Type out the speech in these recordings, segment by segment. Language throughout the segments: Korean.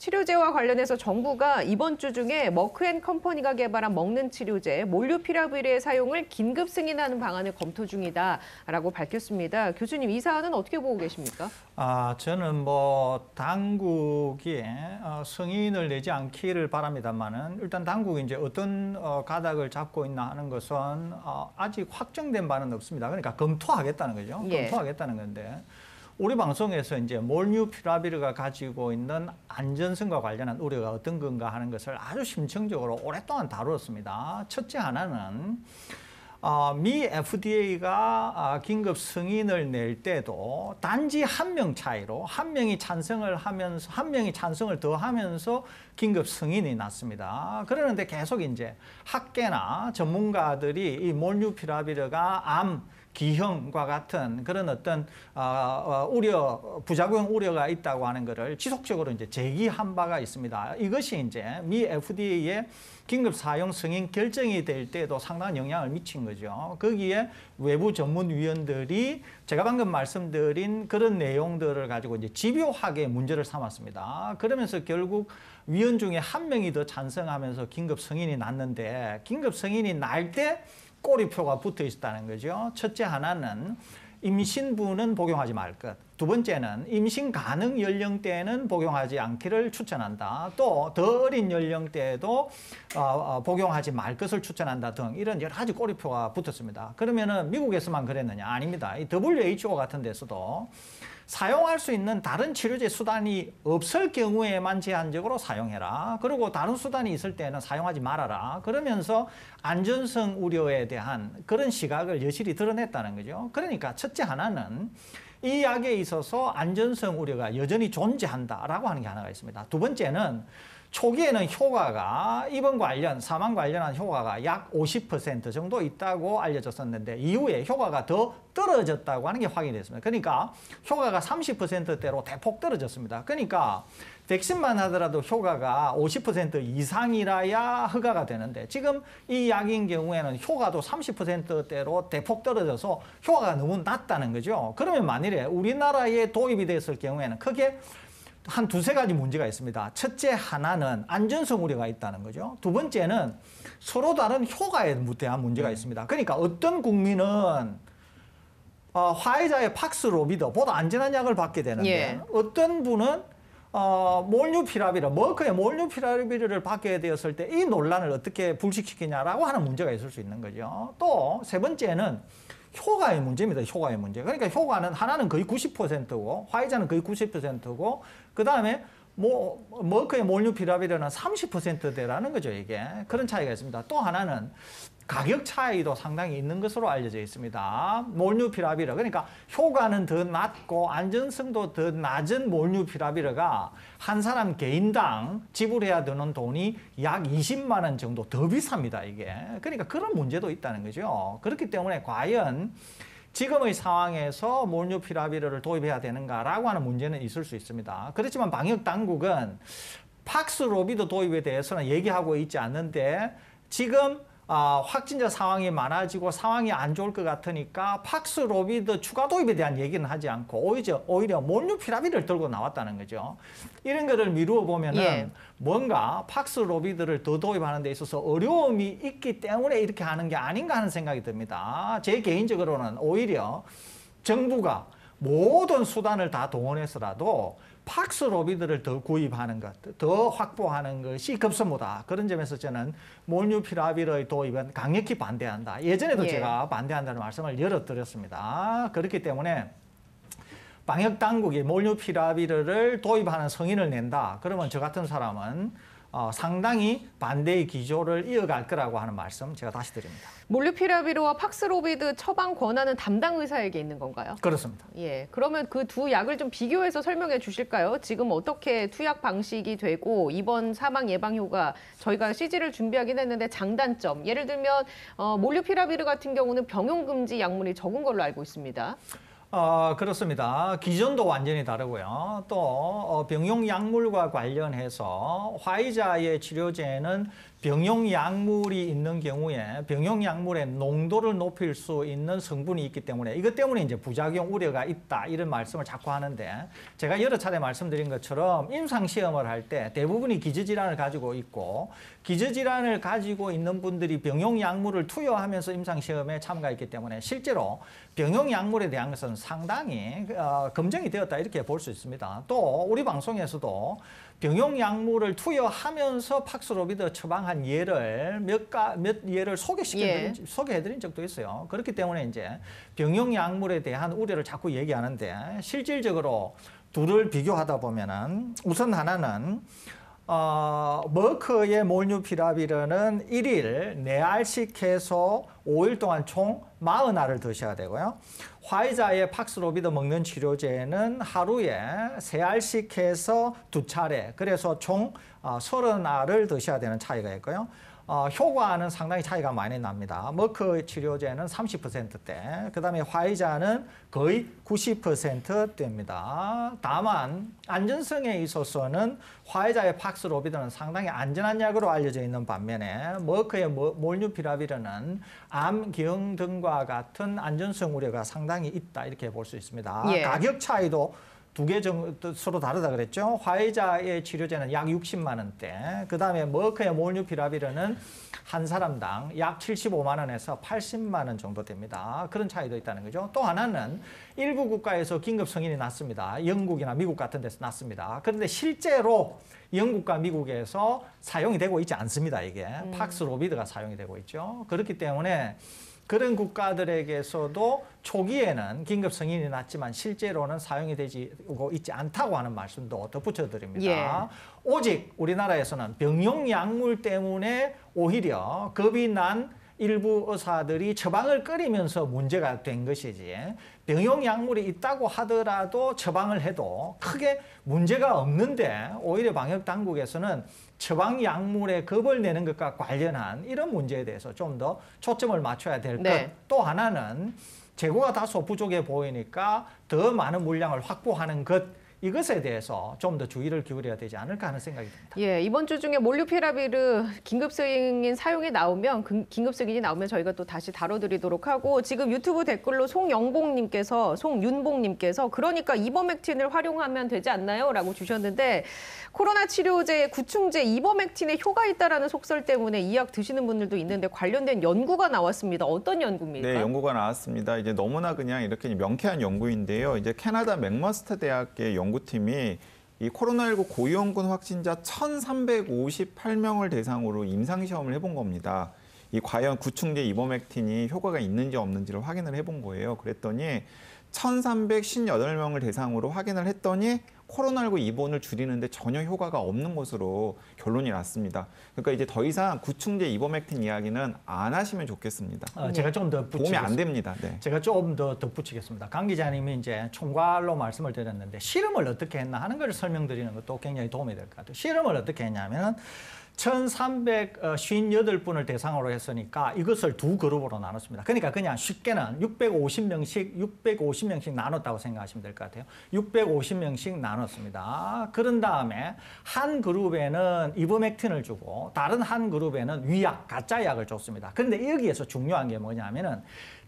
치료제와 관련해서 정부가 이번 주 중에 머크앤컴퍼니가 개발한 먹는 치료제 몰누피라비르의 사용을 긴급 승인하는 방안을 검토 중이다라고 밝혔습니다. 교수님, 이 사안은 어떻게 보고 계십니까? 저는 당국이 승인을 내지 않기를 바랍니다만은 일단 당국이 이제 어떤 가닥을 잡고 있나 하는 것은 아직 확정된 바는 없습니다. 그러니까 검토하겠다는 거죠. 예. 검토하겠다는 건데. 우리 방송에서 이제 몰누피라비르가 가지고 있는 안전성과 관련한 우려가 어떤 건가 하는 것을 아주 심층적으로 오랫동안 다루었습니다. 첫째 하나는 미 FDA가 긴급 승인을 낼 때도 단지 한 명 차이로 한 명이 찬성을 하면서 한 명이 찬성을 더 하면서 긴급 승인이 났습니다. 그러는데 계속 이제 학계나 전문가들이 이 몰누피라비르가 암 기형과 같은 그런 어떤 부작용 우려가 있다고 하는 것을 지속적으로 이제 제기한 바가 있습니다. 이것이 이제 미 FDA의 긴급 사용 승인 결정이 될 때도 상당한 영향을 미친 거죠. 거기에 외부 전문위원들이 제가 방금 말씀드린 그런 내용들을 가지고 이제 집요하게 문제를 삼았습니다. 그러면서 결국 위원 중에 한 명이 더 찬성하면서 긴급 승인이 났는데 긴급 승인이 날 때 꼬리표가 붙어 있었다는 거죠. 첫째 하나는 임신부는 복용하지 말 것. 두 번째는 임신 가능 연령대는 복용하지 않기를 추천한다. 또 더 어린 연령대에도 복용하지 말 것을 추천한다 등 이런 여러 가지 꼬리표가 붙었습니다. 그러면은 미국에서만 그랬느냐? 아닙니다. 이 WHO 같은 데서도 사용할 수 있는 다른 치료제 수단이 없을 경우에만 제한적으로 사용해라. 그리고 다른 수단이 있을 때는 사용하지 말아라. 그러면서 안전성 우려에 대한 그런 시각을 여실히 드러냈다는 거죠. 그러니까 첫째 하나는 이 약에 있어서 안전성 우려가 여전히 존재한다라고 하는 게 하나가 있습니다. 두 번째는 초기에는 효과가 입원 관련, 사망 관련한 효과가 약 50% 정도 있다고 알려졌었는데 이후에 효과가 더 떨어졌다고 하는 게 확인됐습니다. 그러니까 효과가 30%대로 대폭 떨어졌습니다. 그러니까 백신만 하더라도 효과가 50% 이상이라야 허가가 되는데 지금 이 약인 경우에는 효과도 30%대로 대폭 떨어져서 효과가 너무 낮다는 거죠. 그러면 만일에 우리나라에 도입이 됐을 경우에는 크게 한 두세 가지 문제가 있습니다. 첫째 하나는 안전성 우려가 있다는 거죠. 두 번째는 서로 다른 효과에 대한 문제가 있습니다. 그러니까 어떤 국민은 화이자의 팍스로비드보다 안전한 약을 받게 되는데 예. 어떤 분은 몰누피라비르, 머크의 몰누피라비르를 받게 되었을 때 이 논란을 어떻게 불식시키냐라고 하는 문제가 있을 수 있는 거죠. 또 세 번째는 효과의 문제입니다. 효과의 문제. 그러니까 효과는 하나는 거의 90%고 화이자는 거의 90%고 그다음에 머크의 몰누피라비르는 30%대라는 거죠. 이게 그런 차이가 있습니다. 또 하나는 가격 차이도 상당히 있는 것으로 알려져 있습니다. 몰누피라비르 그러니까 효과는 더 낮고 안전성도 더 낮은 몰누피라비르가 한 사람 개인당 지불해야 되는 돈이 약 20만 원 정도 더 비쌉니다. 이게 그러니까 그런 문제도 있다는 거죠. 그렇기 때문에 과연 지금의 상황에서 몰누피라비르를 도입해야 되는가라고 하는 문제는 있을 수 있습니다. 그렇지만 방역 당국은 팍스로비드 도입에 대해서는 얘기하고 있지 않는데 지금 확진자 상황이 많아지고 상황이 안 좋을 것 같으니까 팍스로비드 추가 도입에 대한 얘기는 하지 않고 오히려 몰누피라비르를 들고 나왔다는 거죠. 이런 거를 미루어 보면은 뭔가 팍스로비드를 더 도입하는 데 있어서 어려움이 있기 때문에 이렇게 하는 게 아닌가 하는 생각이 듭니다. 제 개인적으로는 오히려 정부가 모든 수단을 다 동원해서라도 팍스로비드를 더 구입하는 것, 더 확보하는 것이 급선무다. 그런 점에서 저는 몰누피라비르의 도입은 강력히 반대한다. 예전에도 제가 반대한다는 말씀을 여러 드렸습니다. 그렇기 때문에 방역 당국이 몰누피라비르를 도입하는 승인을 낸다. 그러면 저 같은 사람은 상당히 반대의 기조를 이어갈 거라고 하는 말씀 제가 다시 드립니다. 몰누피라비르와 팍스로비드 처방 권한은 담당 의사에게 있는 건가요? 그렇습니다. 예, 그러면 그 두 약을 좀 비교해서 설명해 주실까요? 지금 어떻게 투약 방식이 되고 이번 사망 예방 효과 저희가 CG를 준비하긴 했는데 장단점, 예를 들면 몰누피라비르 같은 경우는 병용 금지 약물이 적은 걸로 알고 있습니다. 그렇습니다. 기전도 완전히 다르고요. 또 병용 약물과 관련해서 화이자의 치료제는 병용 약물이 있는 경우에 병용 약물의 농도를 높일 수 있는 성분이 있기 때문에 이것 때문에 이제 부작용 우려가 있다 이런 말씀을 자꾸 하는데 제가 여러 차례 말씀드린 것처럼 임상 시험을 할 때 대부분이 기저질환을 가지고 있고 기저질환을 가지고 있는 분들이 병용 약물을 투여하면서 임상 시험에 참가했기 때문에 실제로 병용 약물에 대한 것은 상당히 검증이 되었다 이렇게 볼 수 있습니다. 또 우리 방송에서도 병용 약물을 투여하면서 팍스로비드 처방한 예를 몇 예를 소개해드린 적도 있어요. 그렇기 때문에 이제 병용 약물에 대한 우려를 자꾸 얘기하는데 실질적으로 둘을 비교하다 보면은 우선 하나는 머크의 몰뉴피라비르는 1일 4알씩 해서 5일 동안 총 40알을 드셔야 되고요. 화이자의 팍스로비드 먹는 치료제는 하루에 3알씩 해서 2차례, 그래서 총 30알을 드셔야 되는 차이가 있고요. 효과는 상당히 차이가 많이 납니다. 머크 치료제는 30%대, 그 다음에 화이자는 거의 90%대입니다. 다만 안전성에 있어서는 화이자의 팍스로비드는 상당히 안전한 약으로 알려져 있는 반면에 머크의 몰뉴피라비르는 암경 등과 같은 안전성 우려가 상당히 있다 이렇게 볼 수 있습니다. 예. 가격 차이도 두 개 정도 서로 다르다 그랬죠. 화이자의 치료제는 약 60만 원대, 그 다음에 머크의 몰뉴피라비르는 한 사람당 약 75만 원에서 80만 원 정도 됩니다. 그런 차이도 있다는 거죠. 또 하나는 일부 국가에서 긴급 승인이 났습니다. 영국이나 미국 같은 데서 났습니다. 그런데 실제로 영국과 미국에서 사용이 되고 있지 않습니다. 이게 팍스로비드가 사용이 되고 있죠. 그렇기 때문에 그런 국가들에게서도 초기에는 긴급 승인이 났지만 실제로는 사용이 되고 있지 않다고 하는 말씀도 덧붙여 드립니다. 예. 오직 우리나라에서는 병용 약물 때문에 오히려 겁이 난 일부 의사들이 처방을 꺼리면서 문제가 된 것이지 병용 약물이 있다고 하더라도 처방을 해도 크게 문제가 없는데 오히려 방역 당국에서는 처방 약물에 겁을 내는 것과 관련한 이런 문제에 대해서 좀 더 초점을 맞춰야 될 것. 네. 또 하나는 재고가 다소 부족해 보이니까 더 많은 물량을 확보하는 것. 이것에 대해서 좀 더 주의를 기울여야 되지 않을까 하는 생각이 듭니다. 예, 이번 주 중에 몰뉴피라비르 긴급 승인 사용이 나오면 긴급 승인이 나오면 저희가 또 다시 다뤄드리도록 하고 지금 유튜브 댓글로 송윤봉님께서 그러니까 이버맥틴을 활용하면 되지 않나요?라고 주셨는데 코로나 치료제 구충제 이버맥틴에 효과 있다라는 속설 때문에 이 약 드시는 분들도 있는데 관련된 연구가 나왔습니다. 어떤 연구입니까? 네, 연구가 나왔습니다. 이제 너무나 그냥 이렇게 명쾌한 연구인데요. 이제 캐나다 맥마스터 대학의 연구팀이 이 코로나19 고위험군 확진자 1,358명을 대상으로 임상시험을 해본 겁니다. 이 과연 구충제 이버맥틴이 효과가 있는지 없는지를 확인을 해본 거예요. 그랬더니 1,358명을 대상으로 확인을 했더니 코로나19 입원을 줄이는데 전혀 효과가 없는 것으로 결론이 났습니다. 그러니까 이제 더 이상 구충제 이버맥틴 이야기는 안 하시면 좋겠습니다. 제가 좀 더 도움이 안 됩니다. 네. 제가 좀 더 덧붙이겠습니다. 강 기자님이 이제 총괄로 말씀을 드렸는데 실험을 어떻게 했나 하는 걸 설명드리는 것도 굉장히 도움이 될 것 같아요. 실험을 어떻게 했냐면 1,358분을 대상으로 했으니까 이것을 두 그룹으로 나눴습니다. 그러니까 그냥 쉽게는 650명씩 나눴다고 생각하시면 될 것 같아요. 650명씩 나눴습니다. 그런 다음에 한 그룹에는 이버맥틴을 주고 다른 한 그룹에는 위약, 가짜 약을 줬습니다. 그런데 여기에서 중요한 게 뭐냐면은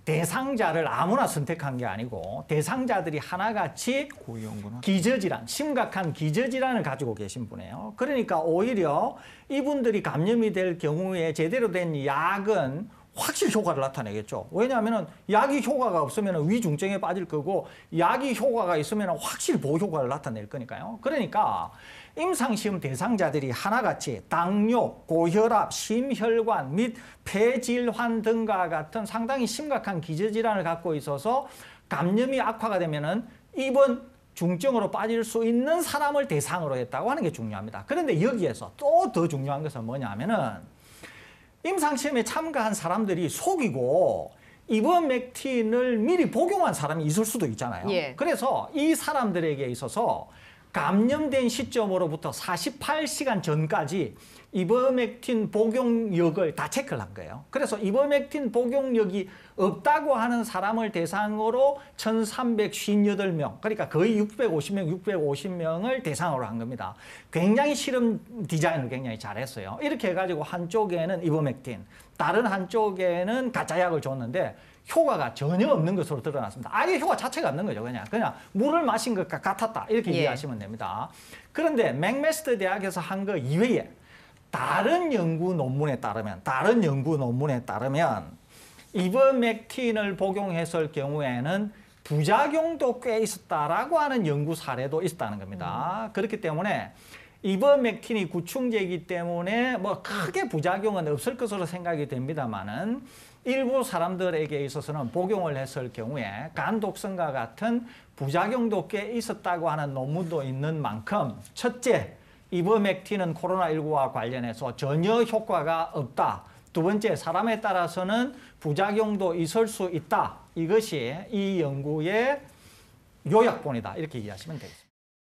대상자를 아무나 선택한 게 아니고 대상자들이 하나같이 고위험군 기저질환, 심각한 기저질환을 가지고 계신 분이에요. 그러니까 오히려 이분들이 감염이 될 경우에 제대로 된 약은 확실히 효과를 나타내겠죠. 왜냐하면 약이 효과가 없으면 위중증에 빠질 거고 약이 효과가 있으면 확실히 보호효과를 나타낼 거니까요. 그러니까 임상시험 대상자들이 하나같이 당뇨, 고혈압, 심혈관 및 폐질환 등과 같은 상당히 심각한 기저질환을 갖고 있어서 감염이 악화가 되면은 입원 중증으로 빠질 수 있는 사람을 대상으로 했다고 하는 게 중요합니다. 그런데 여기에서 또 더 중요한 것은 뭐냐면은 임상시험에 참가한 사람들이 속이고 이버맥틴을 미리 복용한 사람이 있을 수도 있잖아요. 예. 그래서 이 사람들에게 있어서 감염된 시점으로부터 48시간 전까지 이버맥틴 복용력을 다 체크를 한 거예요. 그래서 이버맥틴 복용력이 없다고 하는 사람을 대상으로 1,358명, 그러니까 거의 650명을 대상으로 한 겁니다. 굉장히 실험 디자인을 굉장히 잘했어요. 이렇게 해가지고 한쪽에는 이버맥틴, 다른 한쪽에는 가짜약을 줬는데 효과가 전혀 없는 것으로 드러났습니다. 아예 효과 자체가 없는 거죠. 그냥 물을 마신 것과 같았다. 이렇게 이해하시면 됩니다. 그런데 맥마스터 대학에서 한 거 이외에 다른 연구 논문에 따르면 이버맥틴을 복용했을 경우에는 부작용도 꽤 있었다라고 하는 연구 사례도 있었다는 겁니다. 그렇기 때문에 이버맥틴이 구충제이기 때문에 뭐 크게 부작용은 없을 것으로 생각이 됩니다만은 일부 사람들에게 있어서는 복용을 했을 경우에 간 독성과 같은 부작용도 꽤 있었다고 하는 논문도 있는 만큼 첫째, 이버맥틴은 코로나19와 관련해서 전혀 효과가 없다. 두 번째, 사람에 따라서는 부작용도 있을 수 있다. 이것이 이 연구의 요약본이다. 이렇게 이해하시면 되겠습니다.